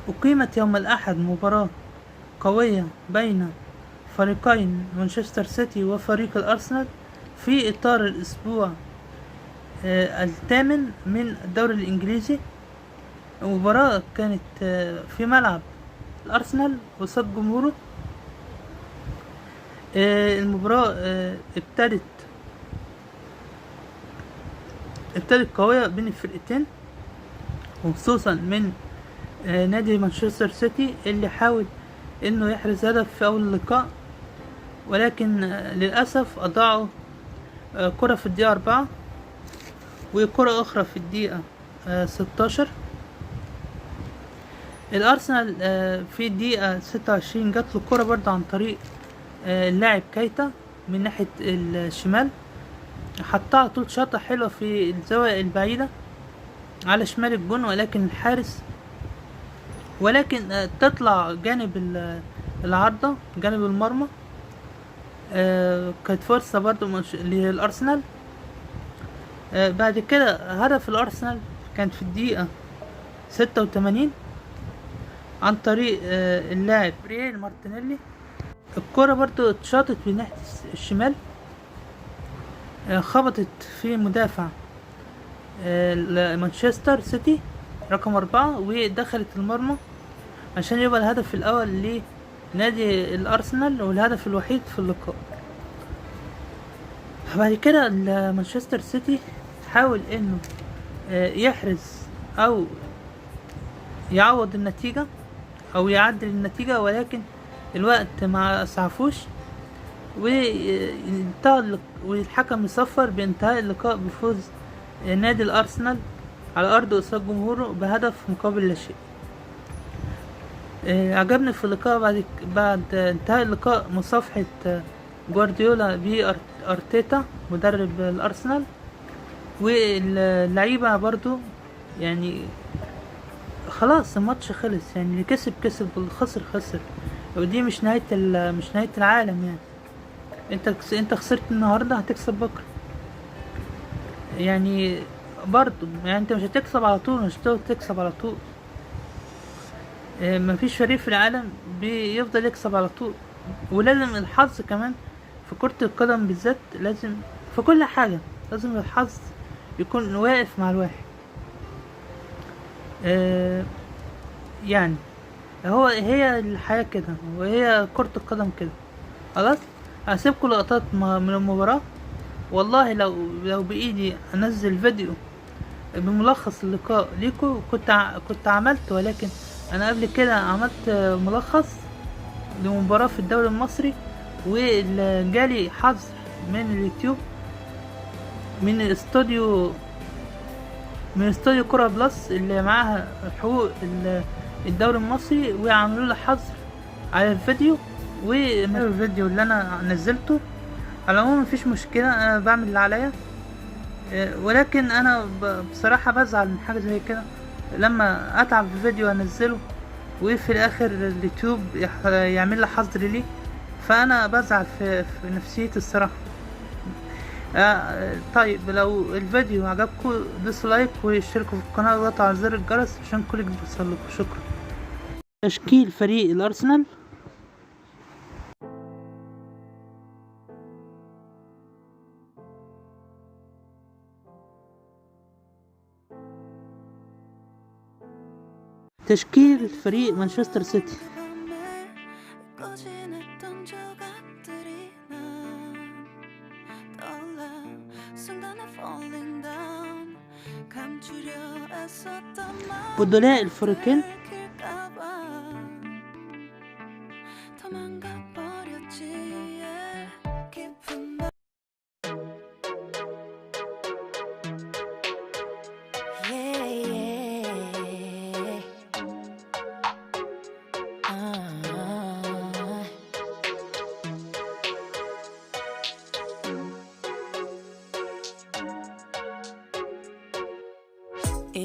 أقيمت يوم الأحد مباراة قوية بين فريقين مانشستر سيتي وفريق الأرسنال في إطار الأسبوع الثامن من الدوري الإنجليزي. المباراة كانت في ملعب الأرسنال قصاد جمهوره. المباراة ابتدت قوية بين الفرقتين، وخصوصا من نادي مانشستر سيتي اللي حاول انه يحرز هدف في اول اللقاء، ولكن للأسف اضاعوا كرة في الدقيقة 4 وكرة اخرى في الدقيقة 16. الارسنال في الدقيقة 26 جات له كرة برضه عن طريق اللاعب كايتا من ناحية الشمال، حطها طول شاطة حلوة في الزاوية البعيدة على شمال الجون، ولكن الحارس تطلع جانب العارضة جانب المرمى. كانت فرصة برضو للأرسنال. بعد كده هدف الأرسنال كان في الدقيقة 86 عن طريق اللاعب ريال مارتينيلي. الكرة برضو اتشاطت من ناحية الشمال، خبطت في مدافع مانشستر سيتي رقم 4 ودخلت المرمى عشان يبقى الهدف الأول لنادي الأرسنال والهدف الوحيد في اللقاء. بعد كده مانشستر سيتي حاول انه يحرز او يعوض النتيجة او يعدل النتيجة، ولكن الوقت ما اسعفوش والحكم يصفر بانتهاء اللقاء بفوز نادي الأرسنال على أرض قصاد جمهوره بهدف مقابل لا شيء. عجبني في اللقاء بعد انتهاء اللقاء مصافحة جوارديولا بأرتيتا مدرب الأرسنال، واللعيبة برضو يعني خلاص الماتش خلص، يعني اللي كسب كسب واللي خسر خسر، ودي مش نهاية العالم. يعني انت خسرت النهاردة هتكسب بكرة، يعني برضو يعني انت مش هتكسب على طول، مش هتقدر تكسب على طول. مفيش فريق في العالم بيفضل يكسب على طول، ولازم الحظ كمان في كرة القدم بالذات، لازم في كل حاجة لازم الحظ يكون واقف مع الواحد. يعني هي الحياة كده، وهي كرة القدم كده. خلاص هسيبكم لقطات من المباراة. والله لو بإيدي أنزل فيديو بملخص اللقاء ليكو كنت عملت، ولكن أنا قبل كده عملت ملخص لمباراة في الدوري المصري، وجالي حظر من اليوتيوب من استوديو كرة بلس اللي معاها حقوق الدوري المصري، وعملوا له حظر على الفيديو الفيديو اللي انا نزلته. على العموم مفيش مشكلة، انا بعمل اللي عليا، ولكن انا بصراحة بزعل من حاجة زي كده لما اتعب في فيديو انزله وفي الاخر اليوتيوب يعمل لي حظر ليه، فانا بزعل في نفسيتي الصراحة. طيب لو الفيديو عجبكم دوسوا لايك واشتركوا في القناة وضغطوا على زر الجرس عشان كل جديد يوصلكم. شكرا. تشكيل فريق الارسنال: تشكيل فريق مانشستر سيتي: بدلاء الفريقين: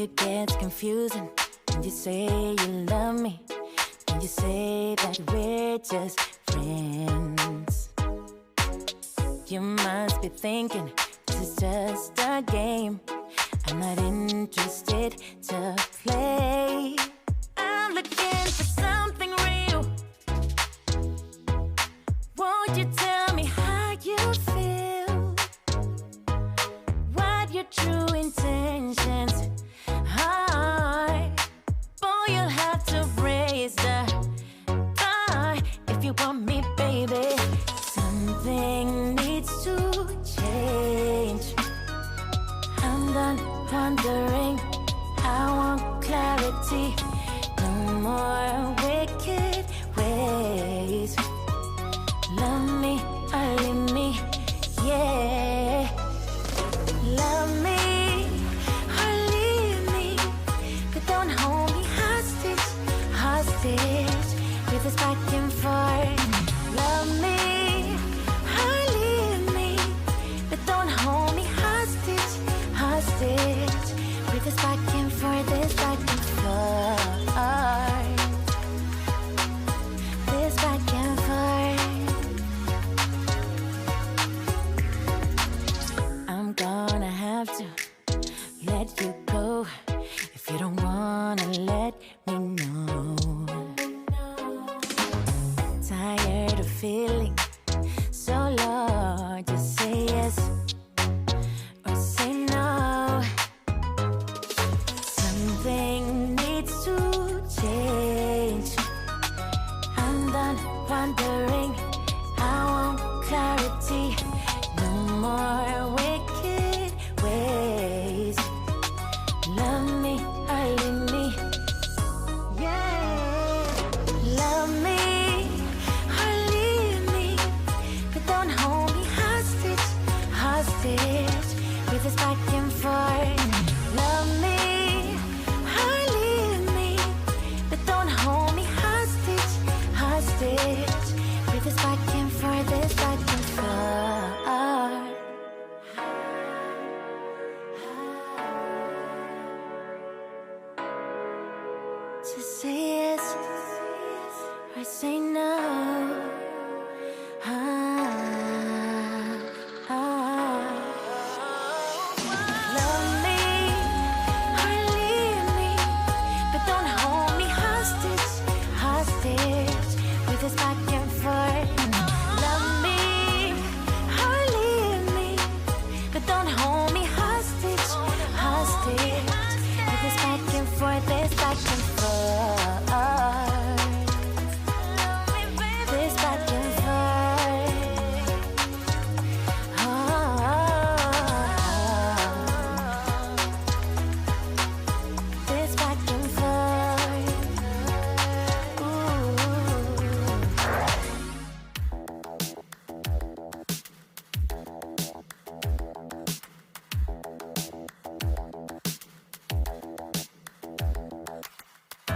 It gets confusing when you say you love me, when you say that we're just friends. You must be thinking this is just a game. I'm not interested to play. I'm looking wandering. I want clarity. No more wicked ways. Love me or leave me, yeah. Love me or leave me, but don't hold me hostage, hostage with this back and forth. Love me or leave me, but don't hold me hostage, hostage with this back and forth, this back and forth, this back and forth. I'm gonna have to let you go if you don't wanna let me know. Tired of feeling so low. Just say yes or say no. Something needs to change. I'm done wondering. I want clarity. No more wicked ways. Love me or leave me, yeah. Love me or leave me, but don't hold me hostage, hostage with this back and forth. Love me or leave me, but don't hold me hostage, hostage with this back and forth, this back and forth. To say yes or say no. Love me or leave me, but don't hold me hostage, hostage with this back and forth. Love me or leave me, but don't hold me hostage, hostage with this back and forth, this back and forth, this back and forth. This back and forth. Ooh.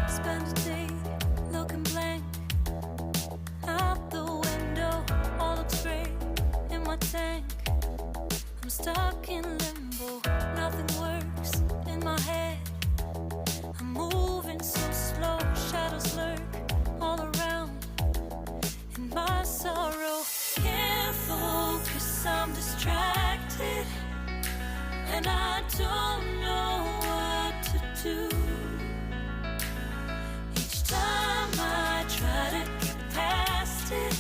Spend a day looking blank out the window. All looks great in my tank. I'm stuck in limbo. Nothing works in my head. I'm moving so slow. Shadows lurk all around in my sorrow. Can't focus, I'm distracted, and I don't know what to do. Each time I try to get past it,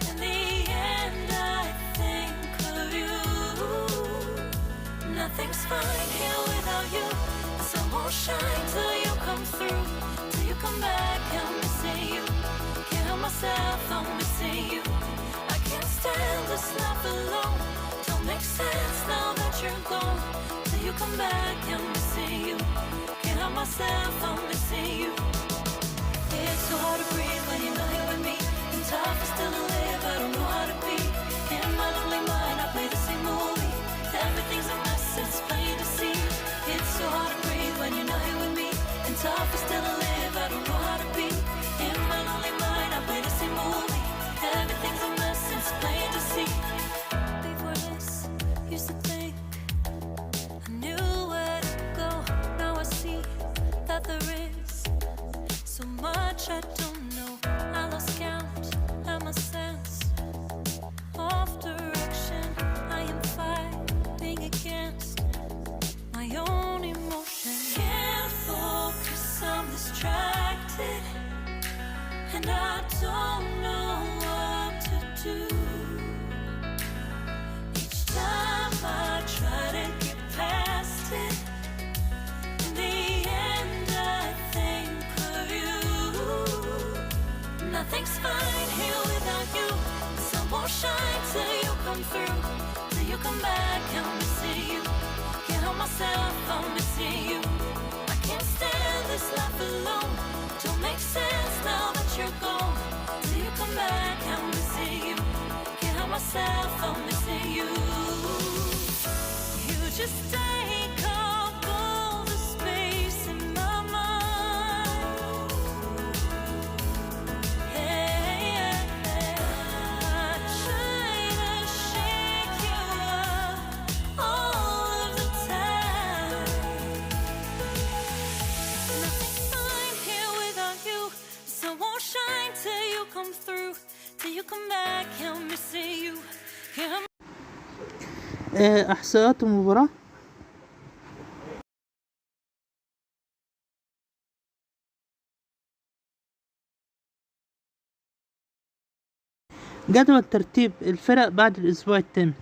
in the end I think of you. Nothing's fine here without you. The sun won't shine till you come through. Till you come back, I'm missing you. Can't help myself, I'm missing you. I can't stand this life alone. Don't make sense now that you're gone. Till you come back, I'm missing you. Can't help myself, I'm missing you. It's so hard to breathe when you're not here with me. And tough is still to live, I don't know how to be. In my lonely mind, I play the same movie. Everything's a mess, it's plain to see. It's so hard to breathe when you're not here with me. And tough is still to live, I don't know how to be. In my lonely mind, I play the same movie. Everything's a mess, it's plain to see. Before this, used to think I knew where to go. Now I see that there is so much I don't know. I lost count and my sense of direction. I am fighting against my own emotion. Can't focus, I'm distracted, and I don't know what to do. Each time I try to get past it, in the end I think of you. myself, I'm missing you. I can't stand this life alone. Don't make sense now that you're gone. Till you come back, I'm missing you. Can't help myself, I'm missing you. You just take up all the space in my mind. Hey, I try to shake you up all of the time. Nothing's fine here without you. The sun won't shine till you come through. Till you come back, I'm missing you. Yeah, احصائيات المباراة. جدول ترتيب الفرق بعد الاسبوع الثامن.